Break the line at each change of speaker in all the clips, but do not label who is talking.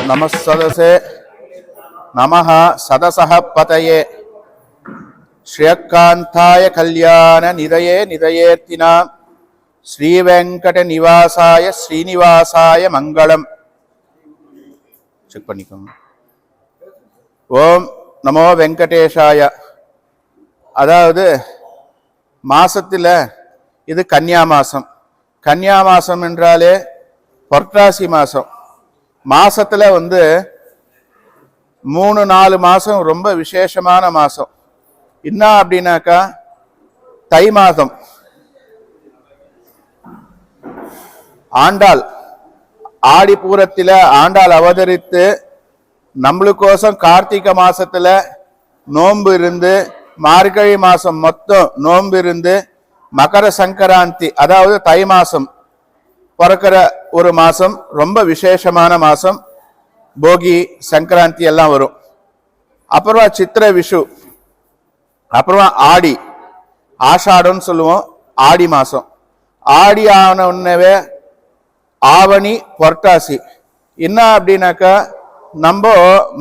நமஸ்ஸதசே நமஹ சதசஹ பதயே ஸ்ரீயக்காந்தாய கல்யாண நிதயே நிதயேர்த்தினாம் ஸ்ரீவெங்கட நிவாசாய ஸ்ரீனிவாசாய மங்களம். செக் பண்ணிக்கோங்க. ஓம் நமோ வெங்கடேஷாய. அதாவது மாசத்தில் இது கன்னியா மாசம். கன்னியா மாசம் என்றாலே புரட்டாசி மாசம். மாசத்துல 3-4 மாசம் ரொம்ப விசேஷமான மாசம். என்ன அப்படின்னாக்கா தை மாதம் ஆண்டாள் ஆடிப்பூரத்தில ஆண்டாள் அவதரித்து நம்மளுக்கோசம் கார்த்திகை மாசத்துல நோன்பு இருந்து மார்கழி மாசம் மொத்தம் நோன்பு இருந்து மகர சங்கராந்தி அதாவது தை மாசம் பிறக்கிற ஒரு மாசம், ரொம்ப விசேஷமான மாசம். போகி சங்கராந்தி எல்லாம் வரும். அப்புறமா சித்திர விஷு, அப்புறமா ஆடி ஆஷாடம்னு சொல்லுவோம். ஆடி மாசம் ஆடி ஆன உடனே ஆவணி புரட்டாசி. என்ன அப்படின்னாக்கா நம்ம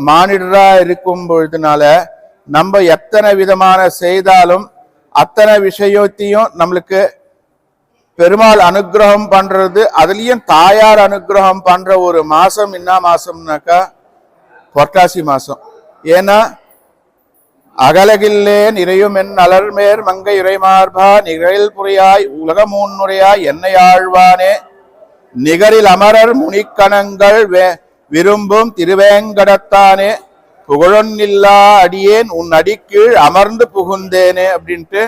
மானிடரா இருக்கும் பொழுதுனால நம்ம எத்தனை விதமான செய்தாலும் அத்தனை விஷயத்தையும் நம்மளுக்கு பெருமாள் அனுகிரகம் பண்றது, அதுலயும் தாயார் அனுகிரகம் பண்ற ஒரு மாசம் என்ன மாசம்னாக்கா புரட்டாசி மாசம். ஏன்னா அகலகில்லே நிறையும் என் அலர்மேர் மங்கை இறைமார்பா நிகழில் புரியாய் உலகமூன்னுரையாய் என்னை ஆழ்வானே நிகரில் அமரர் முனிக்கணங்கள் விரும்பும் திருவேங்கடத்தானே புகழொன்னில்லா அடியேன் உன் அடிக்கீழ் அமர்ந்து புகுந்தேனே அப்படின்ட்டு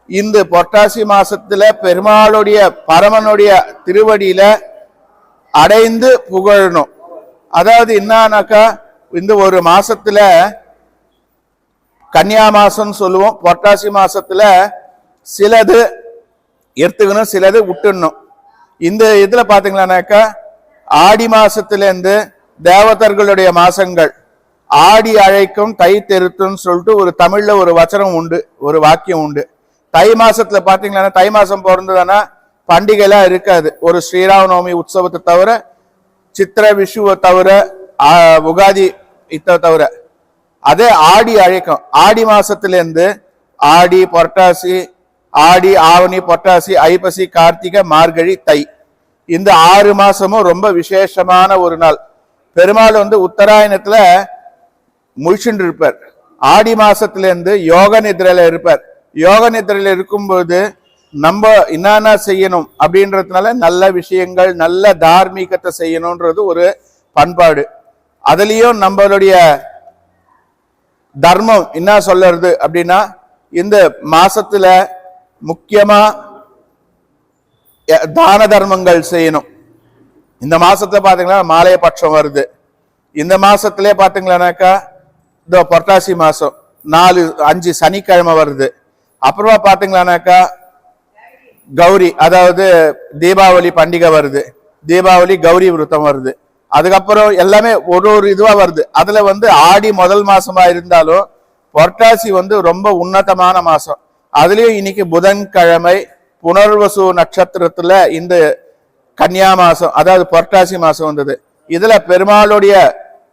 இந்த புரட்டாசி மாசத்துல பெருமாளுடைய பரமனுடைய திருவடியில அடைந்து புகழணும். அதாவது என்னன்னாக்கா இந்த ஒரு மாசத்துல கன்னியா மாசம் சொல்லுவோம். புரட்டாசி மாசத்துல சிலது எடுத்துக்கணும், சிலது விட்டுடணும். இந்த இதுல பாத்தீங்கன்னாக்கா ஆடி மாசத்துல இருந்து தேவதர்களுடைய மாசங்கள். ஆடி அழைக்கும் தை தெருத்துன்னு சொல்லிட்டு ஒரு தமிழ்ல ஒரு வச்சனம் உண்டு, ஒரு வாக்கியம் உண்டு. தை மாசத்துல பாத்தீங்கன்னா தை மாசம் பிறந்ததுன்னா பண்டிகை எல்லாம் இருக்காது. ஒரு ஸ்ரீராமநவமி உற்சவத்தை தவிர, சித்திர விஷுவை தவிர, உகாதி இதை தவிர. அதே ஆடி அழைக்கும் ஆடி மாசத்துல இருந்து ஆடி புரட்டாசி, ஆடி ஆவணி புரட்டாசி ஐப்பசி கார்த்திகை மார்கழி தை, இந்த 6 மாசமும் ரொம்ப விசேஷமான ஒரு நாள். பெருமாள் உத்தராயணத்துல முழிச்சுட்டு இருப்பார். ஆடி மாசத்துல இருந்து யோக நிதிரையில இருப்பார். யோக நிதிரையில இருக்கும்போது நம்ம என்னென்ன செய்யணும் அப்படின்றதுனால நல்ல விஷயங்கள், நல்ல தார்மீகத்தை செய்யணும்ன்றது ஒரு பண்பாடு. அதுலயும் நம்மளுடைய தர்மம் என்ன சொல்றது அப்படின்னா இந்த மாசத்துல முக்கியமா தான தர்மங்கள் செய்யணும். இந்த மாசத்துல பாத்தீங்கன்னா மாலைய பட்சம் வருது. இந்த மாசத்திலே பாத்தீங்கன்னாக்கா இந்த புரட்டாசி மாசம் 4-5 சனிக்கிழமை வருது. அப்புறமா பாத்தீங்கன்னாக்கா கௌரி அதாவது தீபாவளி பண்டிகை வருது. தீபாவளி கௌரி விரதம் வருது. அதுக்கப்புறம் எல்லாமே ஒரு இதுவா வருது. அதுல ஆடி முதல் மாசமா இருந்தாலும் புரட்டாசி ரொம்ப உன்னதமான மாசம். அதுலயும் இன்னைக்கு புதன்கிழமை புனர்வசு நட்சத்திரத்துல இந்த கன்னியா மாசம் அதாவது புரட்டாசி மாசம் வந்தது. இதுல பெருமாளுடைய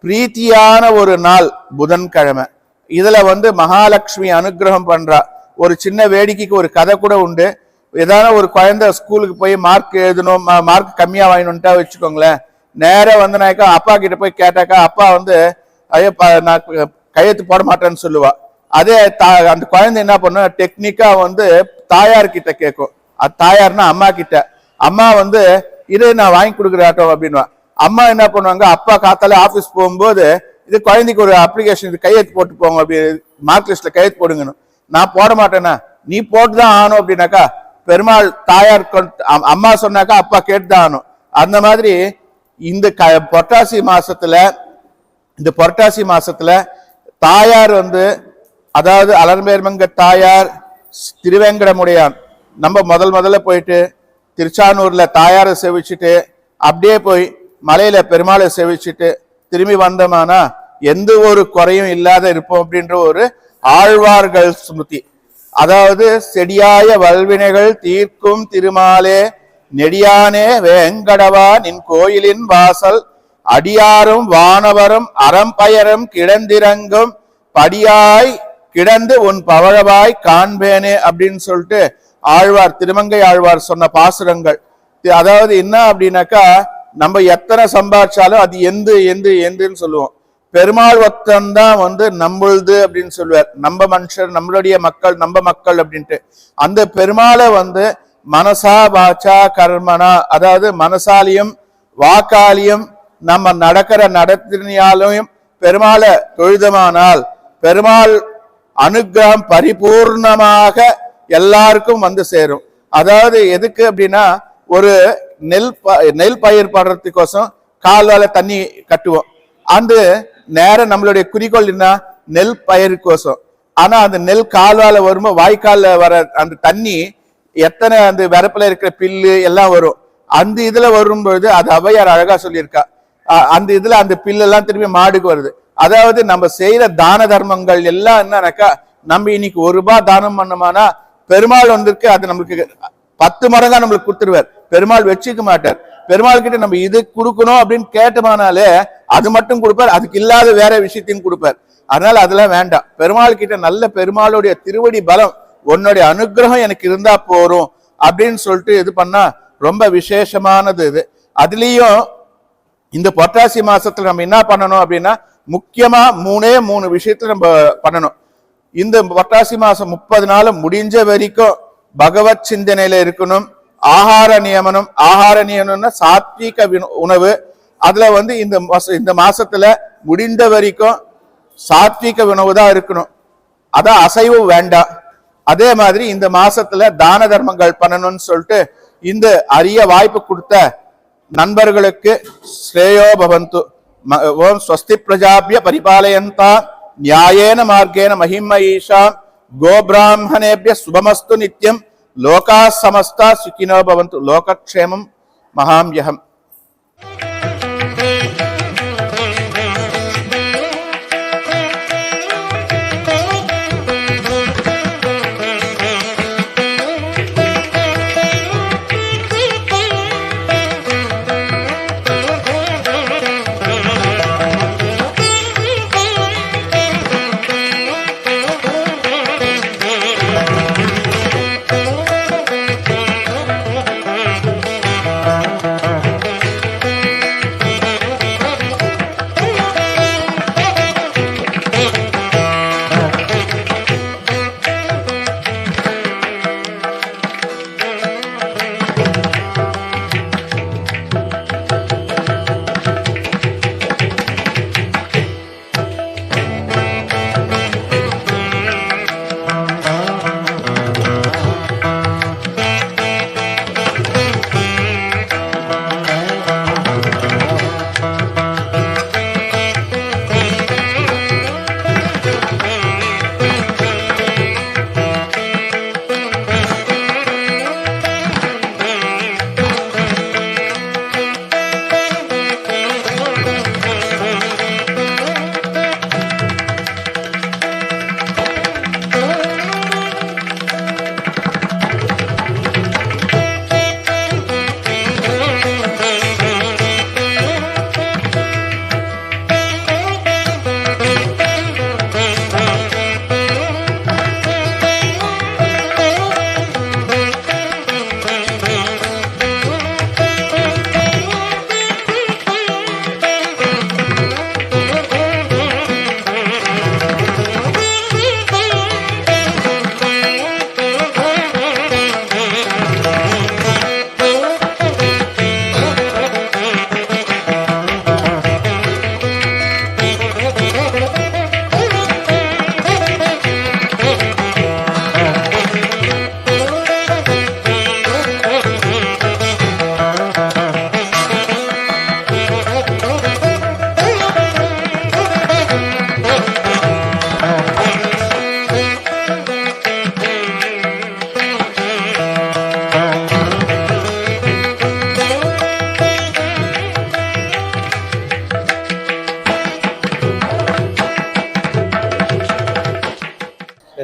பிரீத்தியான ஒரு நாள் புதன்கிழமை. இதுல மகாலட்சுமி அனுகிரகம் பண்றா. ஒரு சின்ன வேடிக்கைக்கு ஒரு கதை கூட உண்டு. ஏதாவது ஒரு குழந்தை ஸ்கூலுக்கு போய் மார்க் எழுதணும், மார்க் கம்மியா வாங்கணும்ட்டா வச்சுக்கோங்களேன். நேரம் நாக்கா அப்பா கிட்ட போய் கேட்டாக்கா அப்பா ஐயோ நான் கையெழுத்து போட மாட்டேன்னு சொல்லுவா. அதே அந்த குழந்தை என்ன பண்ணும், டெக்னிக்கா தாயார் கிட்ட கேட்கும். அது தாயார்னா அம்மா கிட்ட. அம்மா இது நான் வாங்கி கொடுக்குறாட்டம் அப்படின்வா. அம்மா என்ன பண்ணுவாங்க, அப்பா காத்தால ஆபீஸ் போகும்போது இது குழந்தைக்கு ஒரு அப்ளிகேஷன், இது கையெழுத்து போட்டு போங்க, அப்படி மார்க் லிஸ்ட்ல கையெழுத்து போடுங்கன்னு. நான் போட மாட்டேன்னா நீ போட்டுதான் ஆகணும் அப்படின்னாக்கா பெருமாள் தாயார் அம்மா சொன்னாக்கா அப்பா கேட்டுதான் ஆகணும். அந்த மாதிரி இந்த புரட்டாசி மாசத்துல தாயார் அதாவது அலர்மேர்மங்க தாயார் திருவேங்கடமுடையான். நம்ம முதல்ல போயிட்டு திருச்சானூர்ல தாயாரை சேவிச்சுட்டு அப்படியே போய் மலையில பெருமாளை சேவிச்சுட்டு திரும்பி வந்தோமானா எந்த ஒரு குறையும் இல்லாத இருப்போம் அப்படின்ற ஒரு ஆழ்வார்கள் ஸ்மிருதி. அதாவது செடியாய வல்வினைகள் தீர்க்கும் திருமாலே நெடியானே வேங்கடவா நின் கோயிலின் வாசல் அடியாரும் வானவரும் அறம்பயரும் கிடந்திறங்கும் படியாய் கிடந்து உன் பவழவாய் காண்பேனே அப்படின்னு சொல்லிட்டு ஆழ்வார், திருமங்கை ஆழ்வார் சொன்ன பாசுரங்கள். அதாவது என்ன அப்படின்னாக்கா, நம்ம எத்தனை சம்பாதிச்சாலும் அது எந்துன்னு சொல்லுவோம். பெருமாள் ஒத்தந்தான் நம்மளுது அப்படின்னு சொல்லுவார். நம்ம மனுஷர், நம்மளுடைய மக்கள், நம்ம மக்கள் அப்படின்ட்டு. அந்த பெருமாளை மனசா வாச்சா கர்மனா, அதாவது மனசாலியும் வாக்காலியும் நம்ம நடக்கிற நடத்தினாலையும் பெருமாளை தொழுதமானால் பெருமாள் அனுகிரகம் பரிபூர்ணமாக எல்லாருக்கும் சேரும். அதாவது எதுக்கு அப்படின்னா, ஒரு நெல் பயிர் படுறதுக்கோசம் கால்வால தண்ணி கட்டுவோம். அந்த நேரம் நம்மளுடைய குறிக்கோள் என்ன, நெல் பயிருக்கோசம். ஆனா அந்த நெல் கால்வால வரும்போது வாய்க்கால்ல வர அந்த தண்ணி எத்தனை அந்த வரப்புல இருக்கிற பில்லு எல்லாம் வரும். அந்த இதுல வரும்பொழுது அது ஔவையார் அழகா சொல்லியிருக்கா. அந்த இதுல அந்த பில்லு எல்லாம் திரும்பி மாடுக்கு வருது. அதாவது நம்ம செய்யற தான தர்மங்கள் எல்லாம் என்னன்னாக்கா, நம்ம இன்னைக்கு 1 ரூபாய் தானம் பண்ணோமானா பெருமாள் அது நம்மளுக்கு 10 மடங்கா நம்மளுக்கு கொடுத்துருவார். பெருமாள் வச்சுக்க மாட்டார். பெருமாள் கிட்ட நம்ம இது கொடுக்கணும் அப்படின்னு கேட்டோமானாலே அது மட்டும் கொடுப்பார், அதுக்கு இல்லாத வேற விஷயத்தையும் கொடுப்பார். அதனால அதெல்லாம் வேண்டாம். பெருமாள் கிட்ட நல்ல பெருமாளுடைய திருவடி பலம், உன்னுடைய அனுகிரகம் எனக்கு இருந்தா போறோம் அப்படின்னு சொல்லிட்டு இது பண்ணா ரொம்ப விசேஷமானது இது. அதுலயும் இந்த புரட்டாசி மாசத்துல நம்ம என்ன பண்ணணும் அப்படின்னா, முக்கியமா 3 விஷயத்துல நம்ம பண்ணணும். இந்த புரட்டாசி மாசம் 30 நாள் முடிஞ்ச வரைக்கும் பகவத் சிந்தனையில இருக்கணும். ஆகார நியமனம்னா சாத்வீக உணவு. அதுல இந்த மாசத்துல முடிந்த வரைக்கும் சாத்வீக உணவு தான் இருக்கணும். அதான் அசைவம் வேண்டாம். அதே மாதிரி இந்த மாசத்துல தான தர்மங்கள் பண்ணணும்னு சொல்லிட்டு இந்த அரிய வாய்ப்பு கொடுத்த நண்பர்களுக்கு ஸ்ரேயோ பவந்து. ஓம் ஸ்வஸ்தி பிரஜாபிய பரிபாலயந்தா நியாயேன மார்க்கேன மஹிமயீஷா கோபிராமணேபிய சுபமஸ்து நித்யம் லோகா சமஸ்தா சுகினோ பவந்து. லோகக்ஷேமம் மகாம்யகம்.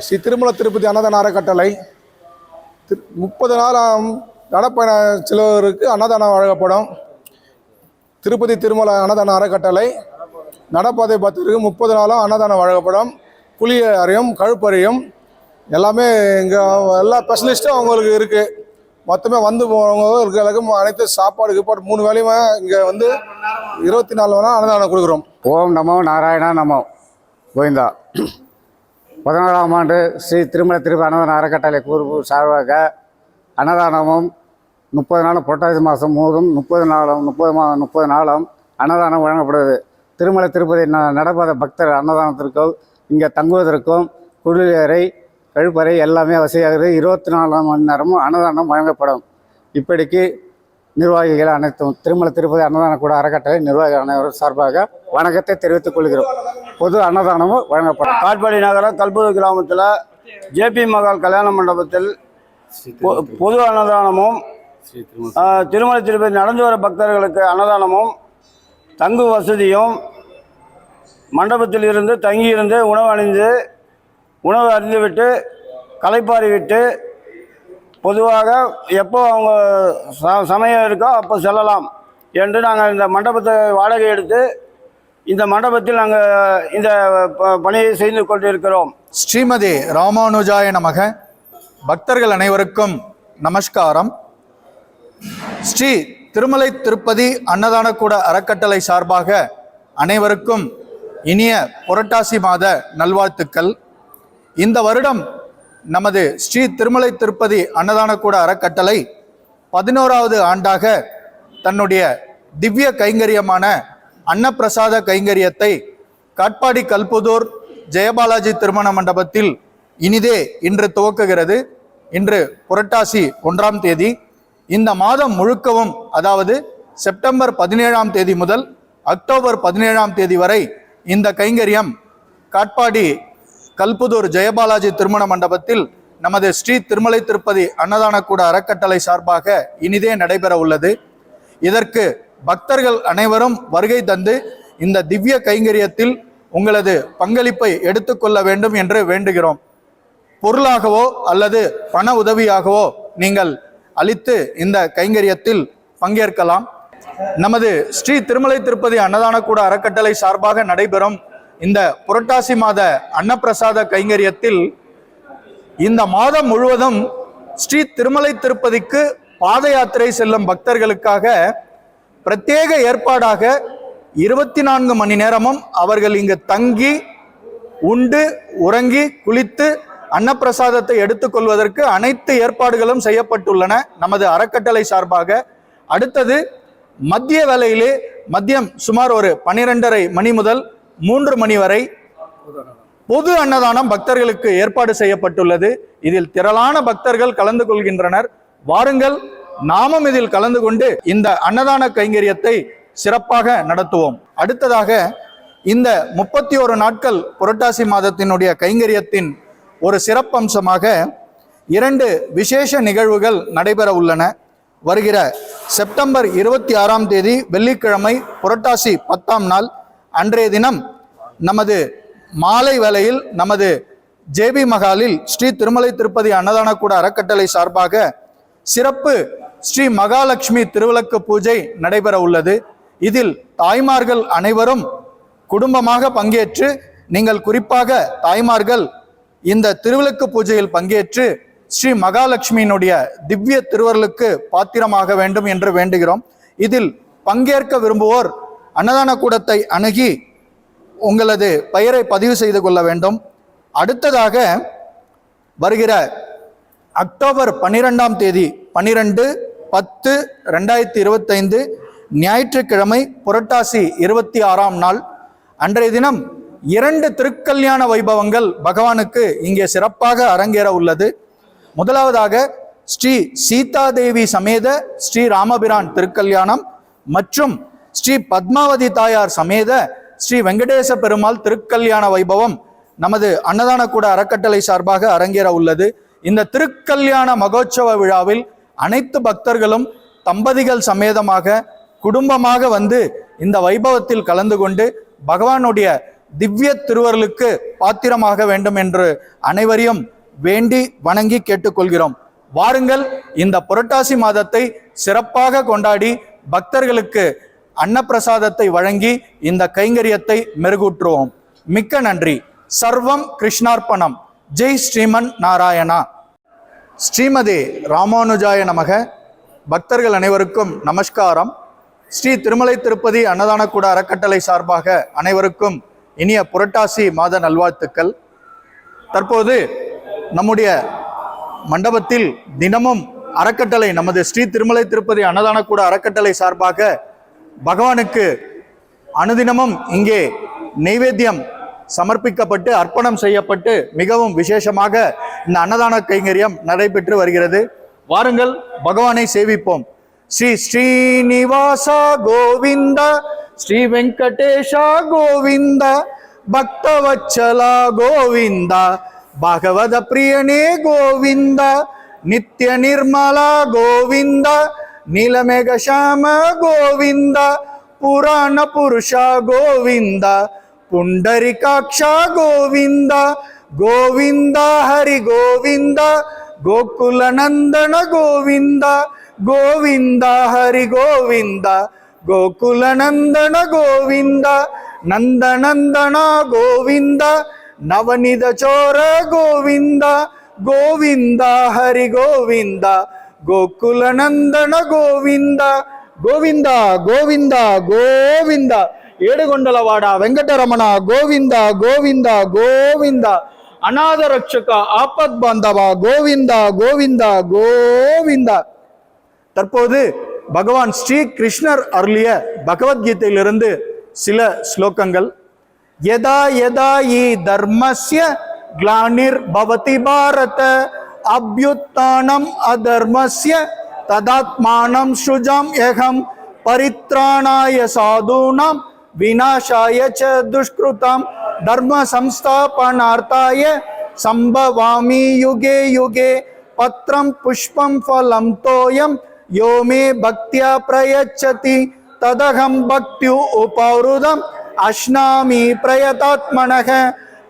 ஸ்ரீ திருமல திருப்பதி அன்னதான அறக்கட்டளை 30 நாளாம் நடப்பயண செல்வருக்கு அன்னதானம் வழங்கப்படும். திருப்பதி திருமலை அன்னதான அறக்கட்டளை நடப்பாதை பக்தருக்கு 30 நாளும் அன்னதானம் வழங்கப்படும். குளிய அறையும் கழுப்பறையும் எல்லாமே இங்கே எல்லா ஸ்பெஷலிஸ்ட்டும் அவங்களுக்கு இருக்குது. மொத்தமே வந்து போகிறவங்க இருக்கிறதுக்கு அனைத்து சாப்பாடு 3 வேலையுமே இங்கே வந்து 24 மணி நேரம் அன்னதானம் கொடுக்குறோம்.
ஓம் நமோ நாராயணா நமோ கோவிந்தா. 11ஆம் ஆண்டு ஸ்ரீ திருமலை திருப்பதி அன்னதான அறக்கட்டளை கூறுப்பு சார்பாக அன்னதானமும் 30 நாளும் புரட்டாசி மாதம் முழுவதும் 30 நாளும் அன்னதானம் வழங்கப்படுது. திருமலை திருப்பதி நடப்பாத பக்தர் அன்னதானத்திற்கும் இங்கே தங்குவதற்கும் குளியறை கழிப்பறை எல்லாமே வசதியாகிறது. 24 மணி நேரமும் அன்னதானம் வழங்கப்படும். இப்படிக்கு நிர்வாகிகள் அனைத்தும் திருமலை திருப்பதி அன்னதான கூட அறக்கட்டளை நிர்வாகிகள் அனைவரும் சார்பாக வணக்கத்தை தெரிவித்துக் கொள்கிறோம். பொது அன்னதானமும் வழங்கப்படும்.
காட்பாடி நகரம் கல்பூர் கிராமத்தில் ஜேபி மகால் கல்யாண மண்டபத்தில் பொது அன்னதானமும் திருமலை திருப்பதி நடந்து வர பக்தர்களுக்கு அன்னதானமும் தங்கு வசதியும் மண்டபத்தில் இருந்து தங்கியிருந்து உணவு அருந்திவிட்டு களைப்பாரி விட்டு பொதுவாக எப்போ அவங்க சமயம் இருக்கோ அப்போ செல்லலாம் என்று நாங்கள் இந்த மண்டபத்தை வாடகை எடுத்து இந்த மண்டபத்தில் நாங்கள் இந்த பணியை செய்து கொண்டிருக்கிறோம்.
ஸ்ரீமதி ராமானுஜாய நமக. பக்தர்கள் அனைவருக்கும் நமஸ்காரம். ஸ்ரீ திருமலை திருப்பதி அன்னதான கூட அறக்கட்டளை சார்பாக அனைவருக்கும் இனிய புரட்டாசி மாத நல்வாழ்த்துக்கள். இந்த வருடம் நமது ஸ்ரீ திருமலை திருப்பதி அன்னதான கூட அறக்கட்டளை 11வது ஆண்டாக தன்னுடைய திவ்ய கைங்கரியமான அன்னப்பிரசாத கைங்கரியத்தை காட்பாடி கல்புதூர் ஜெயபாலாஜி திருமண மண்டபத்தில் இனிதே இன்று துவக்குகிறது. இன்று புரட்டாசி 1ஆம் தேதி. இந்த மாதம் முழுக்கவும், அதாவது செப்டம்பர் 17ஆம் தேதி முதல் அக்டோபர் 17ஆம் தேதி வரை இந்த கைங்கரியம் காட்பாடி கல்புதூர் ஜெயபாலாஜி திருமண மண்டபத்தில் நமது ஸ்ரீ திருமலை திருப்பதி அன்னதான கூட அறக்கட்டளை சார்பாக இனிதே நடைபெற உள்ளது. இதற்கு பக்தர்கள் அனைவரும் வருகை தந்து இந்த திவ்ய கைங்கரியத்தில் உங்களது பங்களிப்பை எடுத்துக்கொள்ள வேண்டும் என்று வேண்டுகிறோம். பொருளாகவோ அல்லது பண உதவியாகவோ நீங்கள் அளித்து இந்த கைங்கரியத்தில் பங்கேற்கலாம். நமது ஸ்ரீ திருமலை திருப்பதி அன்னதான கூட அறக்கட்டளை சார்பாக நடைபெறும் இந்த புரட்டாசி மாத அன்னப்பிரசாத கைங்கரியத்தில் இந்த மாதம் முழுவதும் ஸ்ரீ திருமலை திருப்பதிக்கு பாத யாத்திரை செல்லும் பக்தர்களுக்காக பிரத்யேக ஏற்பாடாக 24 மணி நேரமும் அவர்கள் இங்கு தங்கி உண்டு உறங்கி குளித்து அன்னப்பிரசாதத்தை எடுத்துக்கொள்வதற்கு அனைத்து ஏற்பாடுகளும் செய்யப்பட்டுள்ளன நமது அறக்கட்டளை சார்பாக. அடுத்தது மதிய வேளையிலே மதியம் சுமார் ஒரு 12:30 மணி முதல் 3 மணி வரை பொது அன்னதானம் பக்தர்களுக்கு ஏற்பாடு செய்யப்பட்டுள்ளது. இதில் திரளான பக்தர்கள் கலந்து கொள்கின்றனர். வாருங்கள், நாமும் இதில் கலந்து கொண்டு இந்த அன்னதான கைங்கரியத்தை சிறப்பாக நடத்துவோம். அடுத்ததாக இந்த 31 நாட்கள் புரட்டாசி மாதத்தினுடைய கைங்கரியத்தின் ஒரு சிறப்பம்சமாக 2 விசேஷ நிகழ்வுகள் நடைபெற உள்ளன. வருகிற செப்டம்பர் 26ஆம் தேதி வெள்ளிக்கிழமை புரட்டாசி 10ஆம் நாள் அன்றைய தினம் நமது மாலை வேளையில் நமது ஜேபி மகாலில் ஸ்ரீ திருமலை திருப்பதி அன்னதான கூட அறக்கட்டளை சார்பாக சிறப்பு ஸ்ரீ மகாலட்சுமி திருவிளக்கு பூஜை நடைபெற உள்ளது. இதில் தாய்மார்கள் அனைவரும் குடும்பமாக பங்கேற்று, நீங்கள் குறிப்பாக தாய்மார்கள் இந்த திருவிளக்கு பூஜையில் பங்கேற்று ஸ்ரீ மகாலட்சுமியினுடைய திவ்ய திருவருளுக்கு பாத்திரமாக வேண்டும் என்று வேண்டுகிறோம். இதில் பங்கேற்க விரும்புவோர் அன்னதான கூடத்தை அணுகி உங்களது பெயரை பதிவு செய்து கொள்ள வேண்டும். அடுத்ததாக வருகிற அக்டோபர் 12ஆம் தேதி 12/10/2025 ஞாயிற்றுக்கிழமை புரட்டாசி 26ஆம் நாள் அன்றைய தினம் 2 திருக்கல்யாண வைபவங்கள் பகவானுக்கு இங்கே சிறப்பாக அரங்கேற உள்ளது. முதலாவதாக ஸ்ரீ சீதாதேவி சமேத ஸ்ரீ ராமபிரான் திருக்கல்யாணம் மற்றும் ஸ்ரீ பத்மாவதி தாயார் சமேத ஸ்ரீ வெங்கடேச பெருமாள் திருக்கல்யாண வைபவம் நமது அன்னதான கூட அறக்கட்டளை சார்பாக அரங்கேற உள்ளது. இந்த திருக்கல்யாண மகோற்சவ விழாவில் அனைத்து பக்தர்களும் தம்பதிகள் சமேதமாக குடும்பமாக வந்து இந்த வைபவத்தில் கலந்து கொண்டு பகவானுடைய திவ்ய திருவருளுக்கு பாத்திரமாக வேண்டும் என்று அனைவரையும் வேண்டி வணங்கி கேட்டுக்கொள்கிறோம். வாருங்கள், இந்த புரட்டாசி மாதத்தை சிறப்பாக கொண்டாடி பக்தர்களுக்கு அன்னப்பிரசாதத்தை வழங்கி இந்த கைங்கரியத்தை மெருகூற்றுவோம். மிக்க நன்றி. சர்வம் கிருஷ்ணார்ப்பணம். ஜெய் ஸ்ரீமன் நாராயணா. ஸ்ரீமதே ராமானுஜாய நமக. பக்தர்கள் அனைவருக்கும் நமஸ்காரம். ஸ்ரீ திருமலை திருப்பதி அன்னதானக்கூட அறக்கட்டளை சார்பாக அனைவருக்கும் இனிய புரட்டாசி மாத நல்வாழ்த்துக்கள். தற்போது நம்முடைய மண்டபத்தில் தினமும் அறக்கட்டளை, நமது ஸ்ரீ திருமலை திருப்பதி அன்னதானக்கூட அறக்கட்டளை சார்பாக பகவானுக்கு அனுதினமும் இங்கே நெய்வேத்தியம் சமர்ப்பிக்கப்பட்டு அர்ப்பணம் செய்யப்பட்டு மிகவும் விசேஷமாக இந்த அன்னதான கைங்கரியம் நடைபெற்று வருகிறது. வாருங்கள், பகவானை சேவிப்போம். ஸ்ரீ ஸ்ரீனிவாசா கோவிந்த, ஸ்ரீ வெங்கடேஷா கோவிந்த, பக்தவச்சலா கோவிந்த, பாகவத பிரியனே கோவிந்த, நித்ய நிர்மலா கோவிந்த, நீலமேக ஷாம கோவிந்த, புராண புருஷா கோவிந்த, புண்டரிகாட்சா கோவிந்த, கோவிந்த ஹரி கோவிந்த, கோகுல நந்தன கோவிந்த, கோவிந்த ஹரி கோவிந்த, கோகுல நந்தன கோவிந்த, நந்தநந்தன கோவிந்த, நவநித சோர கோவிந்த, கோவிந்த ஹரி கோவிந்த, கோகுல நந்தன கோவிந்த, கோவிந்த கோவிந்த கோவிந்த, ஏடுகொண்டலவாட வெங்கடரமண கோவிந்த, கோவிந்த கோவிந்த, அநாத ரட்சக ஆபத் பாந்தவா கோவிந்த, கோவிந்த கோவிந்த. தற்போது பகவான் ஸ்ரீ கிருஷ்ணர் அருளிய பகவத்கீதையிலிருந்து சில ஸ்லோகங்கள். யதா யதா ஈ தர்மஸ்ய க்ளானிர் பவதி பாரத, அப்யுத்தானம் அதர்மஸ்ய ததாத்மானம் சுஜாம் யகம், பரித்ராணாய சாதூனாம் விநாசாய ச துஷ்கிருதாம், தர்ம சம்ஸ்தாபனார்த்தாய சம்பவாமி யுகே யுகே, பத்ரம் புஷ்பம் ஃபலம் தோயம் யோ மே பக்தியா பிரயச்சதி, ததகம் பக்தியு உபௌருதம் அஷ்னாமி பிரயதாத்மனக,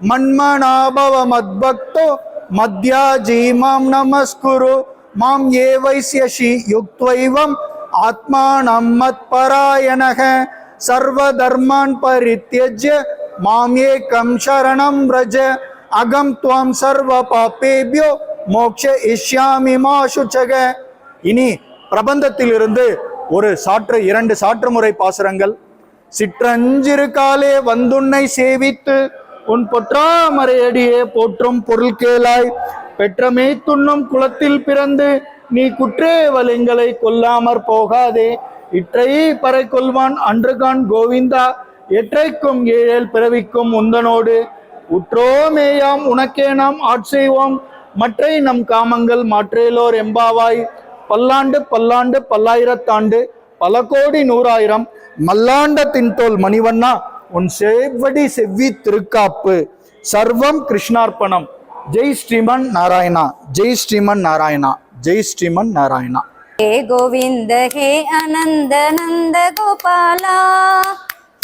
மன்மனாபவ மத்பக்தோ மத்யாஜி மாம் நமஸ்குரு, மாம் ஏ வைஸ்யசி யுக்த்வைவம் ஆத்மானம் மத்பராயணக, சர்வதர்மான் பரித்யஜ்ய மாம் ஏகம் சரணம் ரஜ, அகம் த்வம் சர்வ பாபேப்யோ மோக்ஷ இஷ்யாமி மா சுச்சக. இனி பிரபந்தத்திலிருந்து ஒரு சாற்று, 2 சாற்று முறை பாசுரங்கள். சிற்றஞ்சிறு காலே வந்துன்னை சேவித்து உன் பொற்றாமரையடியே போற்றும் பொருள் கேளாய், பெற்றமே துண்ணும் குலத்தில் பிறந்து நீ குற்றே வலிங்களை கொல்லாமற் போகாதே, இற்றை பறை கொள்வான் அன்றுகான் கோவிந்தா, எற்றைக்கும் ஏழேல் பிறவிக்கும் உந்தனோடு உற்றோமேயாம் உனக்கே நாம் ஆட்செய்வோம், மற்றை நம் காமங்கள் மாற்றேலோர் எம்பாவாய், பல்லாண்டு பல்லாண்டு பல்லாயிரத்தாண்டு பல கோடி நூறாயிரம் மல்லாண்ட தின்தோல் மணிவண்ணா உன் செவ்வடி செவ்வி திருக்காப்பு. சர்வம் கிருஷ்ணார்ப்பணம். ஜெய் ஸ்ரீமன் நாராயணா, ஜெய் ஸ்ரீமன் நாராயணா, ஜெய் ஸ்ரீமன் நாராயணா.
हे गोविंद हे आनंद नंद गोपाला,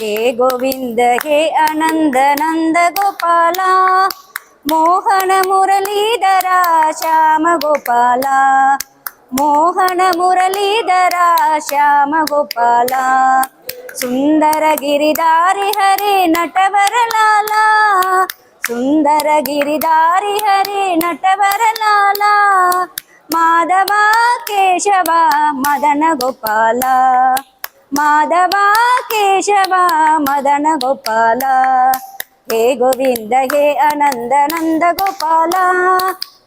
हे गोविंद हे आनंद नंद गोपाला, मोहन मुरलीधरा श्याम गोपाला, मोहन मुरलीधरा श्याम गोपाला, सुंदर गिरिधारी हरे नटवर लाला, सुंदर गिरिधारी हरे नटवर लाला, माधवा केशवा मदन गोपाला, माधवा केशवा मदन गोपाला, हे गोविंद हे आनंद नंद गोपाला,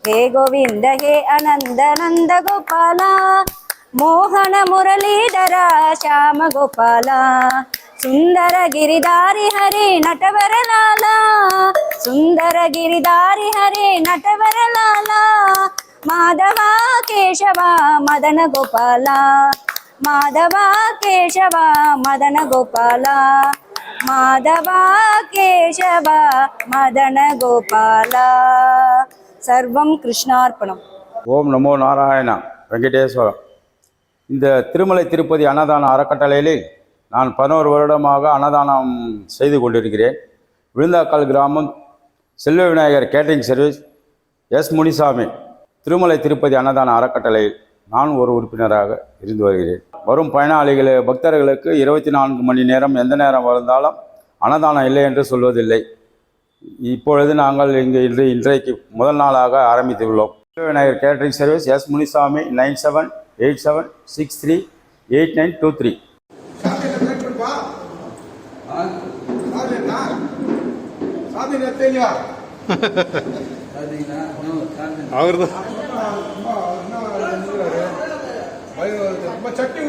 हे गोविंद हे आनंद नंद गोपाला, मोहन मुरलीधरा श्याम गोपाला, सुंदर गिरिधारी हरे नटवर लाला, सुंदर गिरिधारी हरे नटवर लाला, माधवा केशवा मदन गोपाला, माधवा केशवा मदन गोपाला, माधवा केशवा मदन गोपाला. सर्वं कृष्णार्पणम्.
ஓம் நமோ நாராயணா வெங்கடேஸ்வரம். இந்த திருமலை திருப்பதி அன்னதான அறக்கட்டளையில் நான் 11 வருடமாக அன்னதானம் செய்து கொண்டிருக்கிறேன். விழுந்தாக்கால் கிராமம் Selva Vinayagar catering service S Munisamy Tirumala Tirupati அன்னதான அறக்கட்டளை நான் ஒரு உறுப்பினராக இருந்து வருகிறேன். வரும் பயனாளிகள் பக்தர்களுக்கு 24 மணி நேரம் எந்த நேரம் வந்தாலும் அன்னதானம் இல்லை என்று சொல்வதில்லை. இப்பொழுது நாங்கள் இன்றைக்கு முதல் நாளாக ஆரம்பித்துள்ளோம். Vinayagar catering service S Munisamy 9787638923.
Chutney